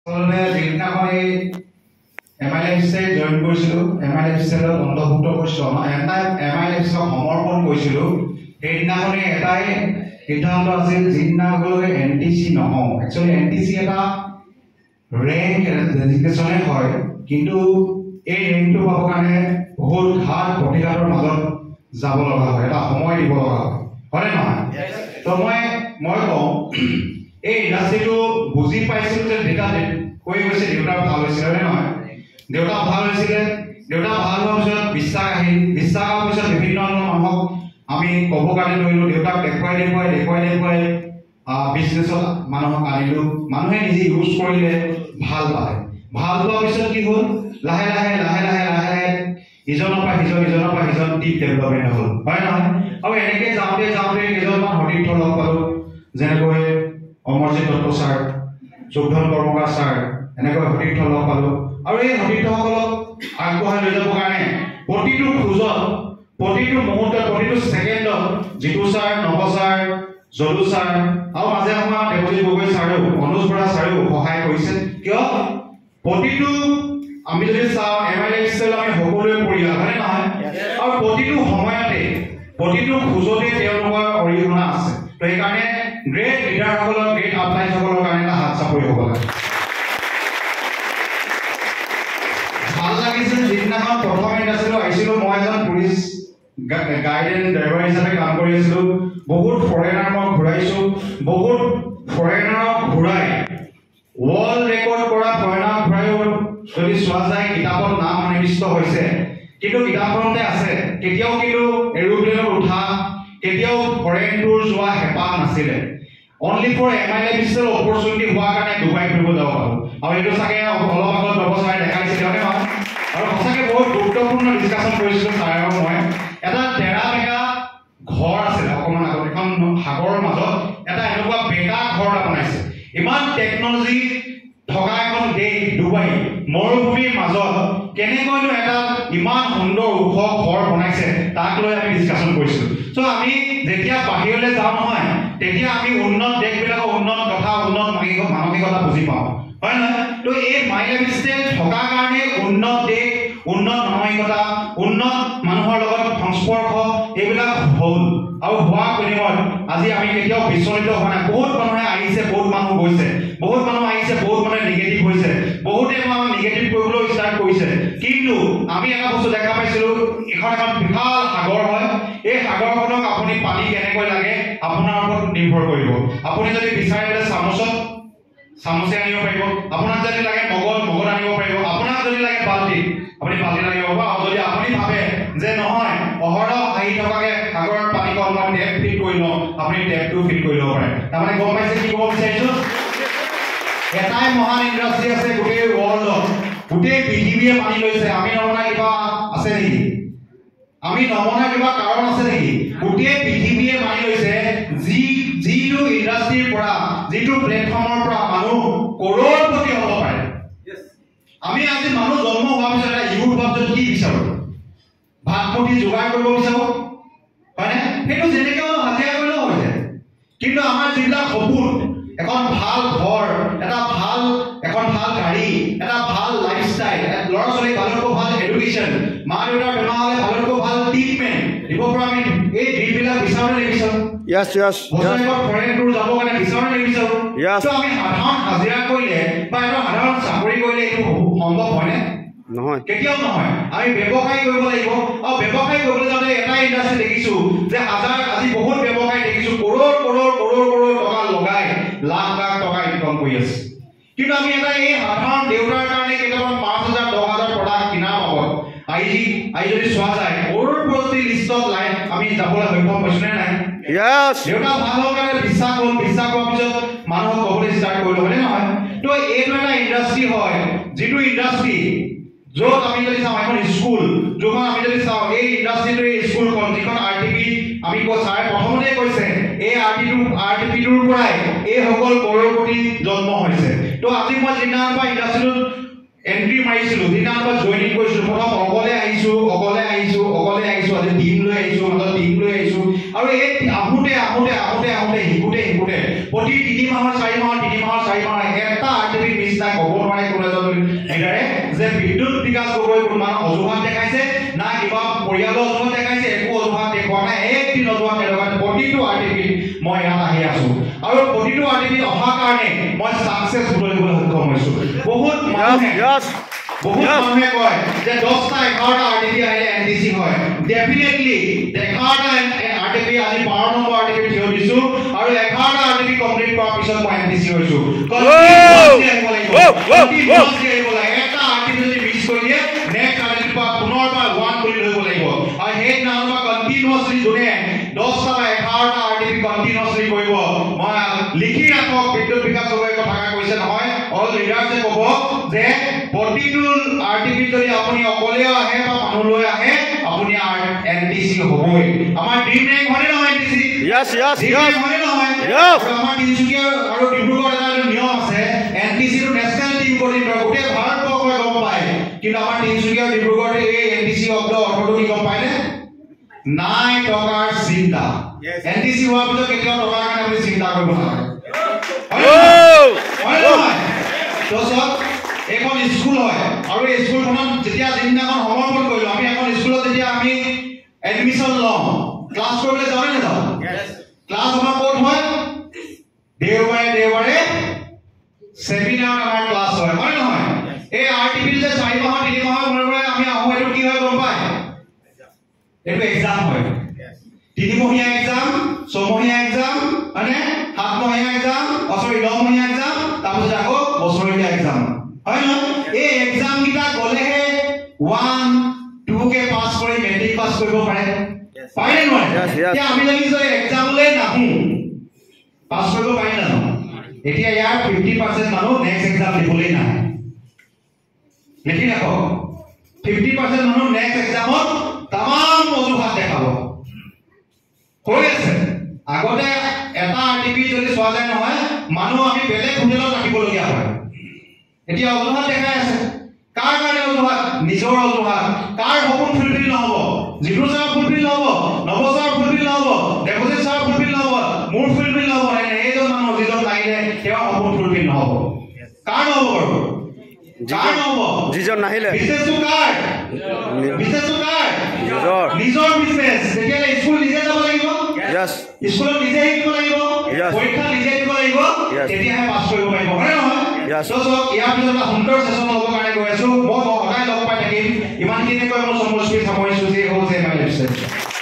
যিদিনাখন এই MILFC join কৰিছিলোঁ, MILFCৰ অন্তৰ্ভুক্ত কৰিছিলোঁ, MILFC সমৰ্পণ কৰিছিলোঁ, সেইদিনাখনে এটাই সিদ্ধান্ত আছিল যিদিনাখনলৈ NTC নহওঁ। একচুৱেলি NTC এটা ৰেংক ডেজিগনেশ্যনে হয়, কিন্তু এই ৰেংকটো পাবৰ কাৰণে বহুত ঘাট প্ৰতিঘাতৰ মাজত যাব লগা হয়, এটা সময় দিব লগা হয়, হয়নে নহয়? তো মই কওঁ এই ইণ্ডাষ্ট্ৰিটো বুজি পাইছিলোঁ যে দেউতা কৈ গৈছে দেউতা ভাল হৈছিলে, হয়নে নহয়? দেউতা ভাল হৈছিলে, দেউতা ভাল হোৱাৰ পিছত বিশ্বাস আহিল, বিশ্বাস হোৱাৰ পিছত বিভিন্ন ধৰণৰ মানুহক আমি ক'ব কাৰণে ধৰিলোঁ, দেউতাক দেখুৱাই বিজনেছত মানুহক আনিলোঁ, মানুহে নিজে ইউজ কৰিলে, ভাল পালে। ভাল পোৱাৰ পিছত কি হ'ল? লাহে লাহে ইজনৰ পৰা সিজন টিম ডেভেলপমেণ্ট হ'ল, হয় নহয়? আৰু এনেকৈ যাওঁতে কেইজনমান সতীৰ্থ লগ পালোঁ, যেনেকৈ অমৰজিৎ দত্ত ছাৰ, যোগধন কৰ্মকাৰ ছাৰ, এনেকৈ সতীৰ্থ লগ পালোঁ। আৰু এই সতীৰ্থসকলক আগবঢ়াই লৈ যাবৰ কাৰণে প্ৰতিটো খোজত, প্ৰতিটো মুহূৰ্তত, প্ৰতিটো ছেকেণ্ডত জিতু ছাৰ, নৱ ছাৰ, জলু ছাৰ আৰু মাজে সময়ে দেৱজিৎ গগৈ ছাৰেও, অনুজ বৰা ছাৰেও সহায় কৰিছে। কিয়? প্ৰতিটো আমি যদি চাওঁ MILFC আমি সকলোৱে পৰিয়াল, হয়নে নহয়? আৰু প্ৰতিটো সময়তে, প্ৰতিটো খোজতে তেওঁলোকৰ অৰিহণা আছে। তো সেইকাৰণে গ্ৰেট লিডাৰসকলক, গ্ৰেট আপলাইনসকলৰ কাৰণে এটা হাত চাপৰি হ'ব লাগে। ভাল লাগিছিল যিদিনাখন প্ৰথম ইণ্ডাষ্ট্ৰীলৈ আহিছিলোঁ, মই এজন টুৰিষ্ট গাইড এণ্ড ড্ৰাইভাৰ হিচাপে কাম কৰি আছিলোঁ। বহুত ফৰেনাৰ মই ঘূৰাইছোঁ, বহুত ফৰেনাৰক ঘূৰাই ৱৰ্ল্ড ৰেকৰ্ড কৰা ফৰেনাৰক ঘূৰাইও যদি চোৱা যায় কিতাপত নাম সন্নিৱিষ্ট হৈছে, কিন্তু কিতাপখনতে আছে। কেতিয়াও কিন্তু এৰোপ্লেনত উঠা, কেতিয়াও ফৰেন টুৰ যোৱা হেঁপাহ নাছিলে। অনলি ফৰ MILFC অপৰচুনিটি হোৱাৰ কাৰণে ডুবাই ফুৰিব যাব পাৰোঁ। আৰু এইটো চাগে অলপ আগত ব্যৱস্থাই দেখাইছিলে, হয়নে নহয়? আৰু সঁচাকৈ বহুত গুৰুত্বপূৰ্ণ ডিছকাশ্যন কৰিছিলোঁ ছাৰ আৰু মই। এটা তেৰা বেকা ঘৰ আছিলে অকণমান আগত, এখন সাগৰৰ মাজত এটা এনেকুৱা বেকা ঘৰ এটা বনাইছে। ইমান টেকনলজি থকা এখন দেশ ডুবাই, মৰুভূমিৰ মাজত কেনেকৈনো এটা ইমান সুন্দৰ ওখ ঘৰ বনাইছে, তাক লৈ আমি ডিছকাশ্যন কৰিছিলোঁ। চ' আমি যেতিয়া বাহিৰলৈ যাওঁ নহয়, তেতিয়া আমি উন্নত দেশবিলাকৰ উন্নত কথা, উন্নত মানসিকতা বুজি পাওঁ, হয় নহয়? তো এই MILFC থকাৰ কাৰণে উন্নত দেশ, উন্নত মানসিকতা, উন্নত মানুহৰ লগত সংস্পৰ্শ এইবিলাক হ'ল। আৰু হোৱাৰ বিনিময়ত আজি আমি কেতিয়াও বিচলিত হোৱা নাই। বহুত মানুহে আহিছে, বহুত মানুহ গৈছে, বহুত মানুহ আহিছে, বহুত মানুহে নিগেটিভ হৈছে, বহুতে আমাক নিগেটিভ কৰিবলৈ ষ্টাৰ্ট কৰিছে। কিন্তু আমি এটা বস্তু দেখা পাইছিলোঁ, এখন বিশাল সাগৰ হয়। এই সাগৰখনক আপুনি পানী কেনেকৈ লাগে আপোনাৰ ওপৰত নিৰ্ভৰ কৰিব। আপুনি যদি বিচাৰে বোলে চামুচে আনিব পাৰিব, আপোনাক যদি লাগে মগত আনিব পাৰিব, আপোনাক যদি লাগে বাল্টি, আপুনি বাল্টিত আনিব পাৰিব। আৰু যদি আপুনি ভাবে যে নহয় অহৰহ আহি থকাকে সাগৰৰ পানী অলপমান টেপ ফিট কৰি লওঁ, আপুনি টেপটো ফিট কৰি ল'ব পাৰে। তাৰমানে গম পাইছে কি ক'ব বিচাৰিছোঁ? এটাই মহান ইণ্ডাষ্ট্ৰী আছে গোটেই ৱৰ্ল্ডত, গোটেই পৃথিৱীয়ে মানি লৈছে। আমি নমনা কিবা আছে নেকি? আমি নমনা কিবা কাৰণ আছে নেকি? গোটেই পৃথিৱীয়ে মানি লৈছে যিটো ইণ্ডাষ্ট্ৰীৰ পৰা, যিটো প্লেটফৰ্মৰ পৰা মানুহ কৰোড়পতি হ'ব পাৰে। আমি আজি মানুহ জন্ম হোৱাৰ পিছত এটা ইউথ হোৱাৰ পিছত কি বিচাৰোঁ? ভাত মুঠি যোগাৰ কৰিব বিচাৰোঁ, হয়নে? সেইটো যেনেকৈ হাজিৰা কৰিলেও হৈ যায়। কিন্তু আমাৰ যিবিলাক সপোন, এখন ভাল ঘৰ, এখন ভাল গাড়ী, এটা ভাল লাইফষ্টাইল, ল'ৰা ছোৱালীক ভালতকৈ ভাল এডুকেশ্যন, মা দেউতাৰ বেমাৰ হ'লে ভালতকৈ ভাল ট্ৰিটমেণ্ট দিব পৰা, আমি এই দিনবিলাক বিচাৰোঁ নিবিচাৰোঁ? ফৰেন টুৰ যাবৰ কাৰণে বিচাৰোঁ নিবিচাৰোঁ? আমি সাধাৰণ হাজিৰা কৰিলে বা এটা সাধাৰণ চাকৰি কৰিলে এইটো সম্ভৱ হয়নে? নহয়, কেতিয়াও নহয়। আমি ব্যৱসায় কৰিব লাগিব। আৰু ব্যৱসায় কৰিবলৈ যাওঁতে এটা ইণ্ডাষ্ট্ৰী দেখিছোঁ যে আজি বহুত ব্যৱসায় দেখিছোঁ কৰোড় টকা লগাই লাখ টকা ইনকম কৰি আছে। কিন্তু আমি এটা এই সাধাৰণ দেউতাৰ কাৰণে কেইটামান 5,000 10,000 প্ৰডাক্ট কিনাৰ বাবদ আজি যদি চোৱা যায় কৰোড়পতি লিষ্টত আমি যাবলৈ সক্ষম হৈছোঁ নে নাই? দেউতা ভাল হোৱাৰ কাৰণে বিশ্বাস হোৱাৰ পিছত মানুহক ক'বলৈ ষ্টাৰ্ট কৰিলোঁ, হয়নে নহয়? তো এইটো এটা ইণ্ডাষ্ট্ৰী হয়, যিটো ইণ্ডাষ্ট্ৰী য'ত আমি যদি চাওঁ এখন স্কুল, য'ত আমি যদি চাওঁ এই ইণ্ডাষ্ট্ৰীটোৰ স্কুলখন, যিখন RTP আমি ছাৰে প্ৰথমতে কৈছে, এই RTPটোৰ পৰাই এইসকল কৰোড়পতি জন্ম হৈছে। তো আজি মই যিদিনাৰ পৰা ইণ্ডাষ্ট্ৰীটোত এণ্ট্ৰি মাৰিছিলোঁ, যিদিনাৰ পৰা জইনিং কৰিছিলোঁ, প্ৰথম অকলে আহিছোঁ, আজি টিম লৈ আহিছোঁ, আৰু এই আহোঁতে শিকোঁতে প্ৰতি 3 মাহৰ 4 মাহৰ এটা RTP মিছ নাই ক'ব ক'ব নোৱাৰে কোনো এজন লিডাৰে যে বিদ্যুৎ বিকাশ গগৈ কোনো অজুহাত দেখাইছে না কিবা পৰিয়ালৰ অজুহাত দেখাইছে একো অজুহাত দেখুওৱা নাই একদিন অজুহাত নেদেখাই প্ৰতিটো আৰটিপিত মই ইয়াত আহি আছো আৰু প্ৰতিটো আৰটিপিত অহাৰ কাৰণে মই ছাকচেছ বুলিবলৈ সক্ষম হৈছো বহুত মানুহে কয় যে 10টা 11টা আৰটিপি আহিলে এনটিচি হয় ডেফিনেটলি 11টা আৰটিপি আজি 12 নম্বৰ আৰটিপি থিয় দিছো আৰু 11টা আৰটিপি কমপ্লিট কৰাৰ পিছত মই এনটিচি হৈছো এটা আৰটিপি যদি মিছ কৰি দিয়ে নেক্সট আৰটিপি পুনৰবাৰ 1 কৰি ধৰিব লাগিব আৰু সেই নামত কন্টিনিউয়াছলি যোনে 10টা বা 11টা আৰটিপি কন্টিনিউয়াছলি কৰিব মই লিখি ৰাখক বিদ্যুৎ বিকাশ গগৈৰ কথা কৈছে নহয় অল লিডাৰ্সে ক'ব যে প্ৰতিটো আৰটিপি যদি আপুনি অকলে আহে বা মানুহ লৈ আহে আপুনি এনটিসি হ'বই আমাৰ ড্ৰিম ৰেংক হয় নহয় এনটিসি यस হয় নহয় আমাৰ তিনচুকীয়া আৰু ডিব্ৰুগড় এটা নিয়ম আছে এনটিসি ৰ নেশনাল টিম কোঅৰ্ডিনেটৰ গোটেই ভাৰতবৰ্ষই গম পায় কিন্তু আমাৰ তিনচুকীয়া ডিব্ৰুগড় এই এনটিসি শব্দ অৰ্থটো কি গম পায়নে নাই টকাৰ চিন্তা এনটিসি হোৱাৰ পিছত কেতিয়াও টকাৰ কাৰণে আপুনি চিন্তা কৰিব নালাগে হয় নহয় তো সব এখন স্কুল হয় আৰু এই স্কুলখনত যেতিয়া দিনখন সমৰ্পণ কৰিলো আমি এখন স্কুলত যেতিয়া আমি এডমিশন লওঁ ক্লাছ কৰিবলৈ যাওঁ নে যাওঁ ক্লাছ আমাৰ ক'ত হয় দেওবাৰে সেমিনাৰ আমাৰ ক্লাছ হয় হয় নহয় এই আৰটিপি যে 4 মাহ 3 মাহৰ মূৰে আমি আহো এইটো কি হয় গম পায় এইটো এক্সাম হয় 3 মহীয়া এক্সাম 6 মহীয়া এক্সাম মানে 7 মহীয়া এক্সাম 9 মহীয়া এক্সাম তাৰপিছত আকৌ বছৰীয়া এক্সাম হয় না এই এক্সাম কিটা গলেহে 1 2 কে পাস কৰি মেট্ৰিক পাস কৰিব পাৰে পাৰে নহয় এতিয়া আমি যদি এক্সামলৈ নাহো পাস কৰিব পাৰি না এতিয়া ইয়াৰ 50% মানুহ নেক্সট এক্সাম দিবলৈ নাহে লিখি ৰাখক 50% মানুহ নেক্সট এক্সামত तमाम অজুহাত দেখাব হৈ আছে আগতে এটা আৰটিপি যদি চোৱা যায় নহয় মানুহ আমি বেলেগ হোটেলত ৰাখিবলগীয়া হয় এতিয়া অজুহাত দেখাই আছে কাৰ কাৰণে অজুহাত নিজৰ অজুহাত কাৰ সপোন ফুলফিল নহব জিগ্ৰু ছাৰ ফুলফিল নহব নৱ ছাৰ ফুলফিল নহব দেৱজিৎ ছাৰ ফুলফিল নহব মোৰ ফুলফিল নহব এইজন মানুহ যিজন নাহিলে তেওঁ সপোন ফুলফিল নহব কাৰ নহব বাৰু কাৰ নহব যিজন নাহিলে বিজনেছটো কাৰ নিজৰ বিজনেছ তেতিয়ালে স্কুল নিজে যাব লাগিব স্কুলত নিজে শিকিব লাগিব পৰীক্ষা নিজে দিব লাগিব তেতিয়াহে পাছ কৰিব পাৰিব হয় নহয় So ইয়াৰ পিছত সুন্দৰ সেশন হ'ব কাৰণে গৈ আছো মই সদায় লগ পাই থাকিম ইমানখিনি কৈ মই সমষ্টি সামৰিছো যে হ'ল যে মাই লাইফ